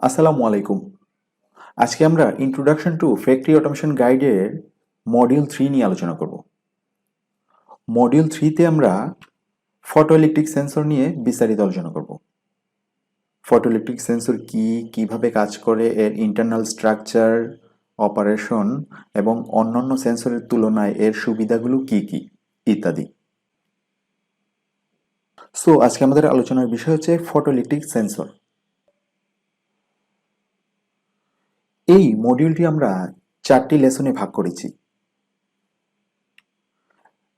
আসসালামু আলাইকুম। আজকে আমরা ইন্ট্রোডাকশন টু ফ্যাক্টরি অটোমেশন গাইডের মডিউল 3 নিয়ে আলোচনা করব। মডিউল 3 তে আমরা ফটোইলেকট্রিক সেন্সর নিয়ে বিস্তারিত আলোচনা করব। ফটোইলেকট্রিক সেন্সর কি, কিভাবে কাজ করে, এর ইন্টারনাল স্ট্রাকচার, অপারেশন এবং অন্যান্য সেন্সরের তুলনায় এর সুবিধাগুলো কি কি ইত্যাদি। সো আজকে আমাদের আলোচনার বিষয় হচ্ছে ফটোইলেকট্রিক সেন্সর। এই মডিউলটি আমরা 4টি লেসনে ভাগ করেছি।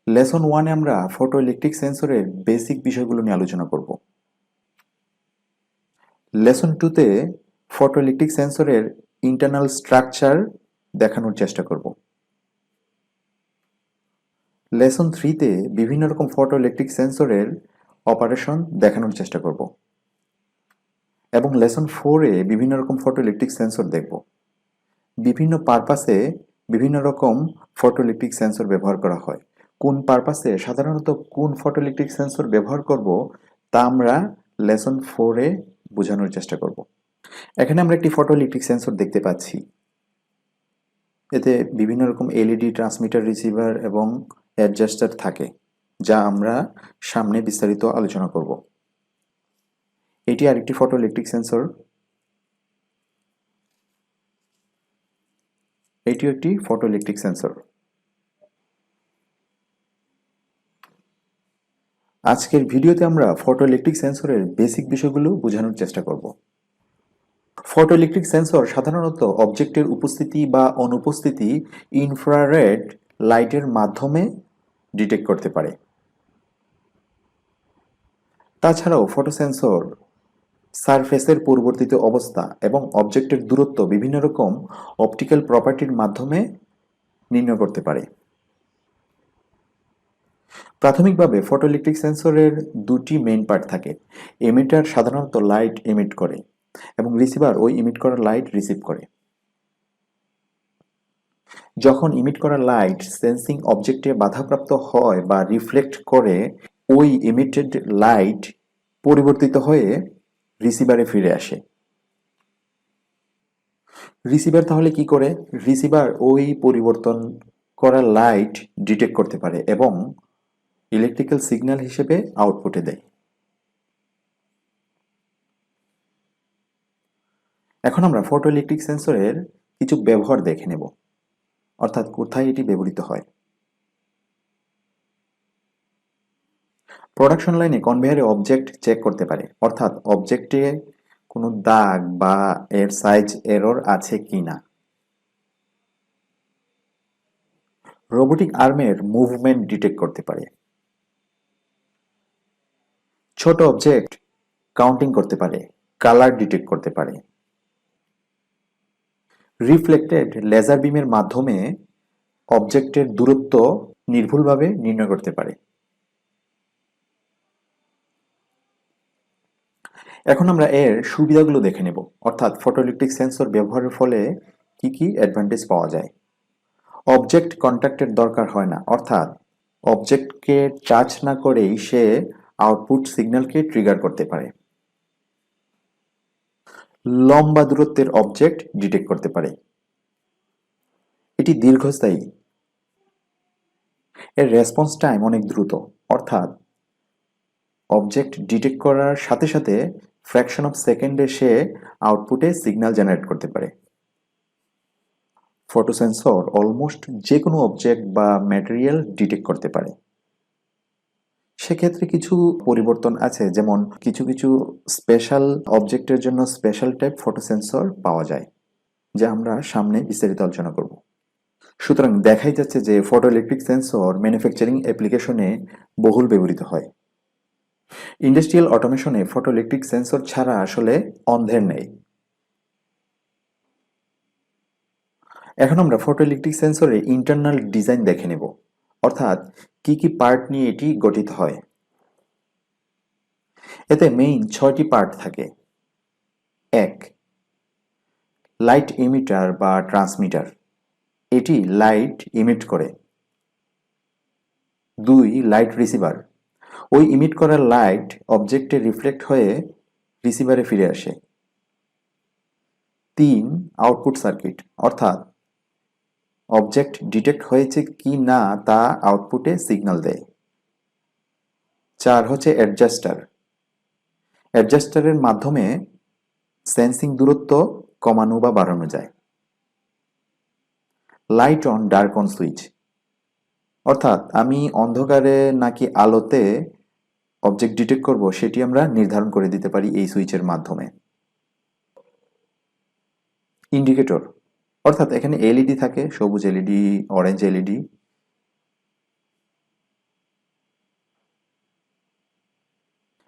লেসন 1-এ আমরা ফটোইলেকট্রিক সেন্সরের বেসিক বিষয়গুলো নিয়ে আলোচনা করব। লেসন 2-তে ফটোইলেকট্রিক সেন্সরের ইন্টারনাল স্ট্রাকচার দেখানোর চেষ্টা করব। লেসন 3-তে বিভিন্ন রকম ফটোইলেকট্রিক সেন্সরের অপারেশন দেখানোর চেষ্টা করব। এবং লেসন 4-এ বিভিন্ন রকম ফটোইলেকট্রিক সেন্সর দেখব। বিভিন্ন পারপাসে বিভিন্ন রকম ফটোইলেকট্রিক সেন্সর ব্যবহার করা হয়। কোন পারপাসে সাধারণত কোন ফটোইলেকট্রিক সেন্সর ব্যবহার করব তা আমরা লেসন 4-এ বোঝানোর চেষ্টা করব। এখানে আমরা একটি ফটোইলেকট্রিক সেন্সর দেখতে পাচ্ছি। এতে বিভিন্ন রকম এলইডি, ট্রান্সমিটার, রিসিভার এবং অ্যাডজাস্টার থাকে, যা আমরা সামনে বিস্তারিত আলোচনা করব। এটি আরেকটি ফটোইলেকট্রিক সেন্সর। এটিও একটি ফটোইলেকট্রিক সেন্সর। আজকের ভিডিওতে আমরা ফটোইলেকট্রিক সেন্সরের বেসিক বিষয়গুলো বোঝানোর চেষ্টা করব। ফটোইলেকট্রিক সেন্সর সাধারণত অবজেক্টের উপস্থিতি বা অনুপস্থিতি ইনফ্রারেড লাইটের মাধ্যমে ডিটেক্ট করতে পারে। তাছাড়াও ফটোসেন্সর সারফেসের পরিবর্তিত অবস্থা এবং অবজেক্টের দূরত্ব বিভিন্ন রকম অপটিক্যাল প্রপার্টির মাধ্যমে নির্ণয় করতে পারে। প্রাথমিকভাবে ফটোইলেকট্রিক সেন্সরের দুটি মেইন পার্ট থাকে। এমিটার সাধারণত লাইট এমিট করে এবং রিসিভার ওই ইমিট করা লাইট রিসিভ করে। যখন ইমিট করা লাইট সেন্সিং অবজেক্টে বাধাপ্রাপ্ত হয় বা রিফ্লেক্ট করে, ওই ইমিটেড লাইট পরিবর্তিত হয়ে রিসিভারে ফিরে আসে। রিসিভার তাহলে কি করে? রিসিভার ওই পরিবর্তন করা লাইট ডিটেক্ট করতে পারে এবং ইলেকট্রিক্যাল সিগন্যাল হিসেবে আউটপুটে দেয়। এখন আমরা ফটোইলেকট্রিক সেন্সরের কিছু ব্যবহার দেখে নেব, অর্থাৎ কোথায় এটি ব্যবহৃত হয়। প্রোডাকশন লাইনে কনভেয়ারে অবজেক্ট চেক করতে পারে, অর্থাৎ অবজেক্টে কোনো দাগ বা এর সাইজ এরর আছে কিনা। রোবোটিক আর্মের মুভমেন্ট ডিটেক্ট করতে পারে। ছোট অবজেক্ট কাউন্টিং করতে পারে, কালার ডিটেক্ট করতে পারে। রিফ্লেক্টেড লেজার বিমের মাধ্যমে অবজেক্টের দূরত্ব নির্ভুলভাবে নির্ণয় করতে পারে। এখন আমরা এর সুবিধাগুলো দেখে নেব, অর্থাৎ ফটোইলেকট্রিক সেন্সর ব্যবহারের ফলে কি কি অ্যাডভান্টেজ পাওয়া যায়। অবজেক্ট কন্ট্যাক্টের দরকার হয় না, অর্থাৎ অবজেক্টকে টাচ না করেই সে আউটপুট সিগন্যালকে ট্রিগার করতে পারে। লম্বা দূরত্বের অবজেক্ট ডিটেক্ট করতে পারে। এটি দীর্ঘস্থায়ী। এর রেসপন্স টাইম অনেক দ্রুত, অর্থাৎ অবজেক্ট ডিটেক্ট করার সাথে সাথে ফ্র্যাকশন অফ সেকেন্ডে সে আউটপুটে সিগন্যাল জেনারেট করতে পারে। ফটোসেন্সর অলমোস্ট যে কোনো অবজেক্ট বা ম্যাটেরিয়াল ডিটেক্ট করতে পারে। সেক্ষেত্রে কিছু পরিবর্তন আছে, যেমন কিছু কিছু স্পেশাল অবজেক্টের জন্য স্পেশাল টাইপ ফটোসেন্সর পাওয়া যায়, যা আমরা সামনে বিস্তারিত আলোচনা করব। সুতরাং দেখাই যাচ্ছে যে ফটোইলেকট্রিক সেন্সর ম্যানুফ্যাকচারিং অ্যাপ্লিকেশনে বহুল ব্যবহৃত হয়। ইন্ডাস্ট্রিয়াল অটোমেশনে ফটোইলেকট্রিক সেন্সর ছাড়া আসলে অন্ধের নেই। এখন আমরা ফটোইলেকট্রিক সেন্সরের ইন্টারনাল ডিজাইন দেখে নেব, অর্থাৎ কি কি পার্ট নিয়ে এটি গঠিত হয়। এতে মেইন 6টি পার্ট থাকে। 1. লাইট ইমিটার বা ট্রান্সমিটার, এটি লাইট ইমিট করে। 2. লাইট রিসিভার, ওই ইমিট করা লাইট অবজেক্টে রিফ্লেক্ট হয়ে রিসিভারে ফিরে আসে। 3 আউটপুট সার্কিট, অর্থাৎ অবজেক্ট ডিটেক্ট হয়েছে কি না তা আউটপুটে সিগন্যাল দেয়। 4 হচ্ছে অ্যাডজাস্টার। অ্যাডজাস্টারের মাধ্যমে সেন্সিং দূরত্ব কমানো বা বাড়ানো যায়। Light on dark on switch, অর্থাৎ আমি অন্ধকারে নাকি আলোতে অবজেক্ট ডিটেক্ট করব সেটি আমরা নির্ধারণ করে দিতে পারি এই সুইচের মাধ্যমে। ইন্ডিকেটর, অর্থাৎ এখানে এলইডি থাকে, সবুজ এলইডি, অরেঞ্জ এলইডি।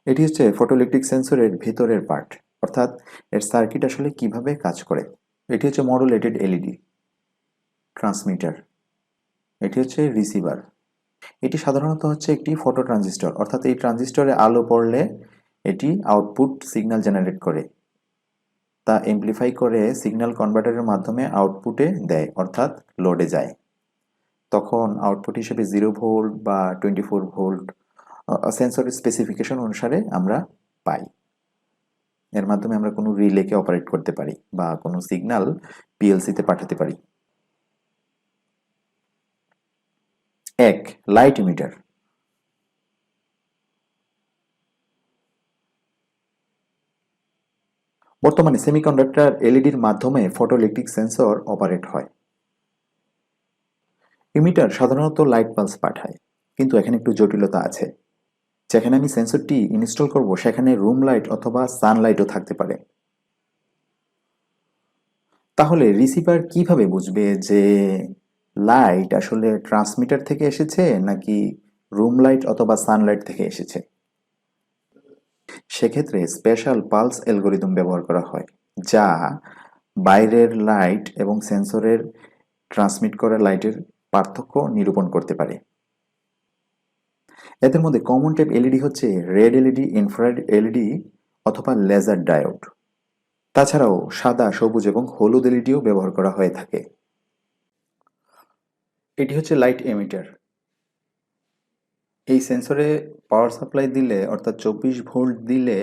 এটি হচ্ছে ফটোইলেকট্রিক সেন্সরের ভেতরের পার্ট, অর্থাৎ এর সার্কিট আসলে কিভাবে কাজ করে। এটি হচ্ছে মডুলেটেড এলইডি। ট্রান্সমিটার, এটি হচ্ছে রিসিভার। এটি সাধারণত হচ্ছে একটি ফটো ট্রানজিস্টর, অর্থাৎ এই ট্রানজিস্টরে আলো পড়লে এটি আউটপুট সিগন্যাল জেনারেট করে, তা এমপ্লিফাই করে সিগন্যাল কনভার্টারের মাধ্যমে আউটপুটে দেয়, অর্থাৎ লোডে যায়। তখন আউটপুট হিসেবে 0 ভোল্ট বা 24 ভোল্ট সেন্সরের স্পেসিফিকেশন অনুসারে আমরা পাই। এর মাধ্যমে আমরা কোনো রিলেকে অপারেট করতে পারি বা কোনো সিগন্যাল পিএলসিতে পাঠাতে পারি। 1 লাইট ইমিটার। বর্তমানে সেমিকন্ডাক্টর এলইডির মাধ্যমে ফটোইলেকট্রিক সেন্সর অপারেট হয়। ইমিটার সাধারণত লাইট পালস পাঠায়, কিন্তু এখানে একটু জটিলতা আছে। যেখানে আমি সেন্সরটি ইনস্টল করব সেখানে রুম লাইট অথবা সানলাইটও থাকতে পারে। তাহলে রিসিভার কিভাবে বুঝবে যে লাইট আসলে ট্রান্সমিটার থেকে এসেছে নাকি রুম লাইট অথবা সানলাইট থেকে এসেছে? সেক্ষেত্রে স্পেশাল পালস অ্যালগরিদম ব্যবহার করা হয়, যা বাইরের লাইট এবং সেন্সরের ট্রান্সমিট করা লাইটের পার্থক্য নিরূপণ করতে পারে। এদের মধ্যে কমন টাইপ এলইডি হচ্ছে রেড এলইডি, ইনফ্রারেড এলইডি অথবা লেজার ডায়োড। তাছাড়াও সাদা, সবুজ এবং হলুদ এলইডিও ব্যবহার করা হয়ে থাকে। এটি হচ্ছে লাইট এমিটার। এই সেন্সরে পাওয়ার সাপ্লাই দিলে, অর্থাৎ 24 ভোল্ট দিলে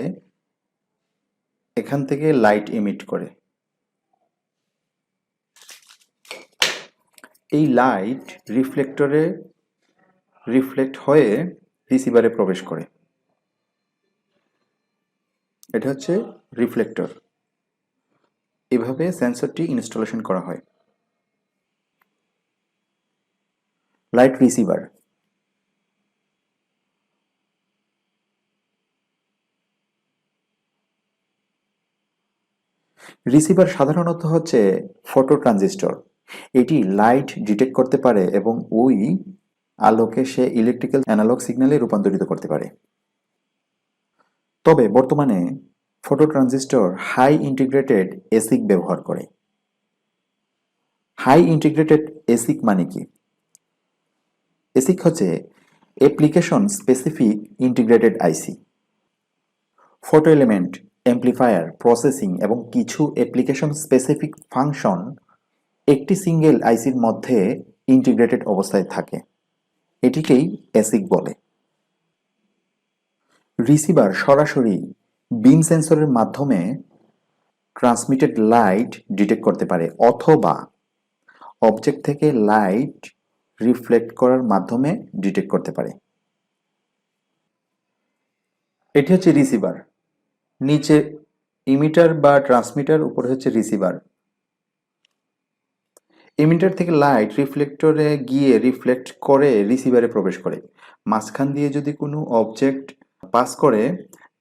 এখান থেকে লাইট ইমিট করে। এই লাইট রিফ্লেক্টরে রিফ্লেক্ট হয়ে রিসিভারে প্রবেশ করে। এটা হচ্ছে রিফ্লেক্টর। এভাবে সেন্সরটি ইনস্টলেশন করা হয়। Light receiver. রিসিভার সাধারণত হচ্ছে ফটো ট্রানজিস্টর। এটি লাইট ডিটেক্ট করতে পারে এবং ওই আলোকে সে ইলেকট্রিক্যাল অ্যানালগ সিগন্যালে রূপান্তরিত করতে পারে। তবে বর্তমানে ফটো ট্রানজিস্টর হাই ইন্টিগ্রেটেড এসিক ব্যবহার করে। হাই ইন্টিগ্রেটেড এসিক মানে কি? এসিক হচ্ছে অ্যাপ্লিকেশন স্পেসিফিক ইন্টিগ্রেটেড আইসি। ফটো এলিমেন্ট, অ্যাম্প্লিফায়ার, প্রসেসিং এবং কিছু অ্যাপ্লিকেশন স্পেসিফিক ফাংশন একটি সিঙ্গেল আইসির মধ্যে ইন্টিগ্রেটেড অবস্থায় থাকে। এটিকেই এসিক বলে। রিসিভার সরাসরি বিম সেন্সরের মাধ্যমে ট্রান্সমিটেড লাইট ডিটেক্ট করতে পারে অথবা অবজেক্ট থেকে লাইট রিফ্লেক্ট করার মাধ্যমে ডিটেক্ট করতে পারে। এটি হচ্ছে রিসিভার। নিচে ইমিটার বা ট্রান্সমিটার, উপরে হচ্ছে রিসিভার। ইমিটার থেকে লাইট রিফ্লেক্টরে গিয়ে রিফ্লেক্ট করে রিসিভারে প্রবেশ করে। মাঝখান দিয়ে যদি কোনো অবজেক্ট পাস করে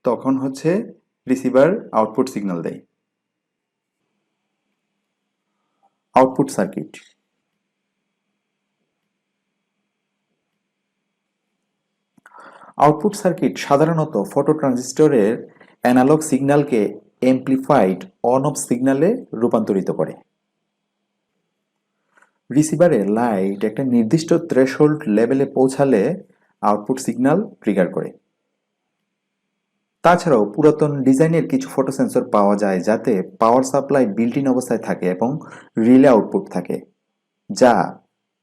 তখন হচ্ছে রিসিভার আউটপুট সিগন্যাল দেয়। Output circuit. আউটপুট সার্কিট সাধারণত ফটো ট্রানজিস্টরের অ্যানালগ সিগন্যালকে এমপ্লিফাইড অন অফ সিগন্যালে রূপান্তরিত করে। রিসিভারে লাইট একটা নির্দিষ্ট থ্রেশহোল্ড লেভেলে পৌঁছালে আউটপুট সিগন্যাল ট্রিগার করে। তাছাড়াও পুরাতন ডিজাইনের কিছু ফটো সেন্সর পাওয়া যায় যাতে পাওয়ার সাপ্লাই বিল্ট ইন অবস্থায় থাকে এবং রিলে আউটপুট থাকে, যা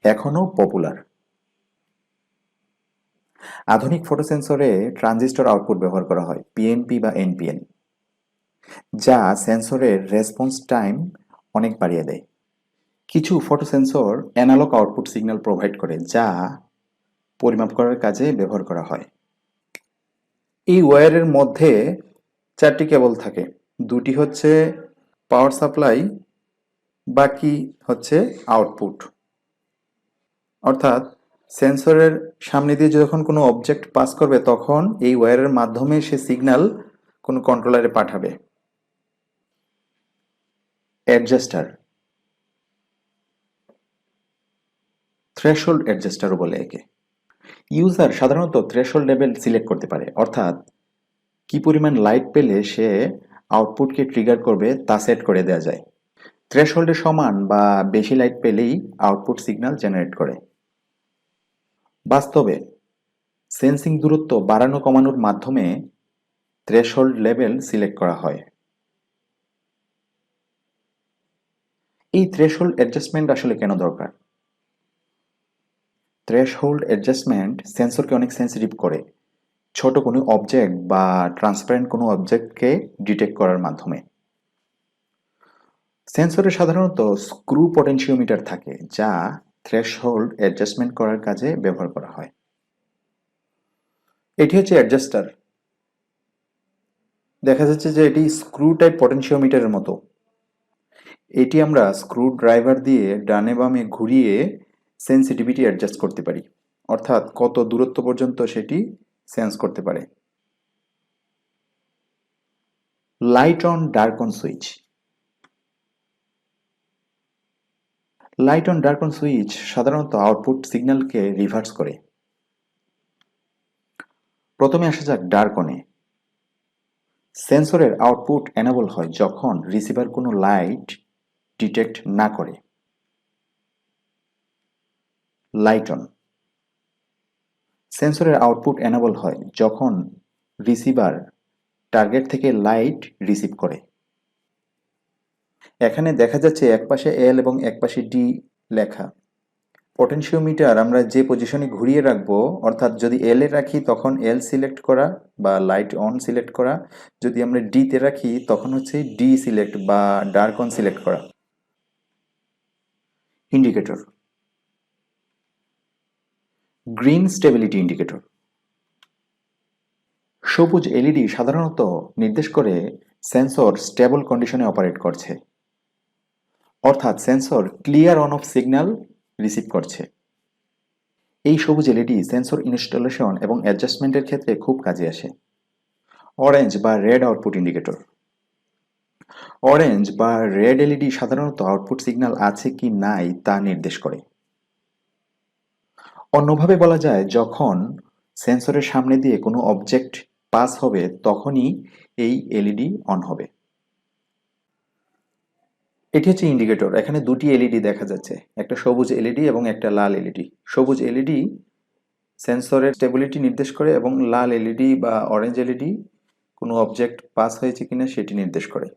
এখনও পপুলার। আধুনিক ফটো সেন্সরে ট্রানজিস্টর আউটপুট ব্যবহার করা হয়, পিএনপি বা এনপিএন। যা সেন্সরের রেসপন্স টাইম অনেক বাড়িয়ে দেয়। কিছু photo sensor analog output signal provide করে, যা পরিমাপ করার কাজে ব্যবহার করা হয়। এই ওয়্যারের মধ্যে 4টি কেবল থাকে, 2টি হচ্ছে পাওয়ার সাপ্লাই, বাকি হচ্ছে আউটপুট। অর্থাৎ সেন্সরের সামনে দিয়ে যখন কোনো অবজেক্ট পাস করবে তখন এই ওয়্যারের মাধ্যমে সে সিগন্যাল কোনো কন্ট্রোলারে পাঠাবে। অ্যাডজাস্টার, থ্রেশহোল্ড অ্যাডজাস্টারও বলে একে। ইউজার সাধারণত থ্রেশহোল্ড লেভেল সিলেক্ট করতে পারে, অর্থাৎ কি পরিমাণ লাইট পেলে সে আউটপুটকে ট্রিগার করবে তা সেট করে দেওয়া যায়। থ্রেশহোল্ডের সমান বা বেশি লাইট পেলেই আউটপুট সিগন্যাল জেনারেট করে। বাস্তবে সেন্সিং দূরত্ব বাড়ানো কমানোর মাধ্যমে থ্রেশহোল্ড লেভেল সিলেক্ট করা হয়। এই থ্রেশহোল্ড অ্যাডজাস্টমেন্ট আসলে কেন দরকার? থ্রেশহোল্ড অ্যাডজাস্টমেন্ট সেন্সরকে অনেক সেন্সিটিভ করে ছোট কোনো অবজেক্ট বা ট্রান্সপারেন্ট কোনো অবজেক্টকে ডিটেক্ট করার মাধ্যমে। সেন্সরে সাধারণত স্ক্রু পটেনশিওমিটার থাকে, যা থ্রেশহোল্ড অ্যাডজাস্টমেন্ট করার কাজে ব্যবহার করা হয়। এটি হচ্ছে অ্যাডজাস্টার। দেখা যাচ্ছে যে এটি স্ক্রু টাইপ পটেনশিওমিটারের মতো। এটি আমরা স্ক্রু ড্রাইভার দিয়ে ডানে বামে ঘুরিয়ে সেন্সিটিভিটি অ্যাডজাস্ট করতে পারি, অর্থাৎ কত দূরত্ব পর্যন্ত সেটি সেন্স করতে পারে। Light on dark on switch. Light on dark on switch সাধারণত আউটপুট সিগন্যালকে রিভার্স করে। প্রথমে আসা যাক ডার্ক অনে। সেন্সরের আউটপুট এনেবল হয় যখন রিসিভার কোনো লাইট ডিটেক্ট না করে। Light on. সেন্সরের আউটপুট এনেবল হয় যখন রিসিভার টার্গেট থেকে লাইট রিসিভ করে। এখানে দেখা যাচ্ছে একপাশে এল এবং একপাশে ডি লেখা। পটেনশিওমিটার আমরা যে পজিশনে ঘুরিয়ে রাখবো, অর্থাৎ যদি এল এ রাখি তখন এল সিলেক্ট করা বা লাইট অন সিলেক্ট করা, যদি আমরা ডি তে রাখি তখন হচ্ছে ডি সিলেক্ট বা ডার্ক অন সিলেক্ট করা। Indicator, green stability indicator. সবুজ এলইডি সাধারণত নির্দেশ করে সেন্সর স্টেবল কন্ডিশনে অপারেট করছে, অর্থাৎ sensor clear on of signal receive করছে। এই সবুজ এলইডি সেন্সর ইনস্টলেশন এবং অ্যাডজাস্টমেন্টের ক্ষেত্রে খুব কাজে আসে। অরেঞ্জ বা রেড আউটপুট ইন্ডিকেটর। অরেঞ্জ বা রেড এলইডি সাধারণত আউটপুট সিগন্যাল আছে কি নাই তা নির্দেশ করে। অন্যভাবে বলা যায়, যখন সেন্সরের সামনে দিয়ে কোনো অবজেক্ট পাস হবে তখনই এই এলইডি অন হবে। এটি হচ্ছে ইন্ডিকেটর। এখানে 2টি এলইডি দেখা যাচ্ছে, একটা সবুজ এলইডি এবং একটা লাল এলইডি। সবুজ এলইডি সেন্সরের স্টেবিলিটি নির্দেশ করে এবং লাল এলইডি বা অরেঞ্জ এলইডি কোনো অবজেক্ট পাস হয়েছে কিনা সেটি নির্দেশ করে।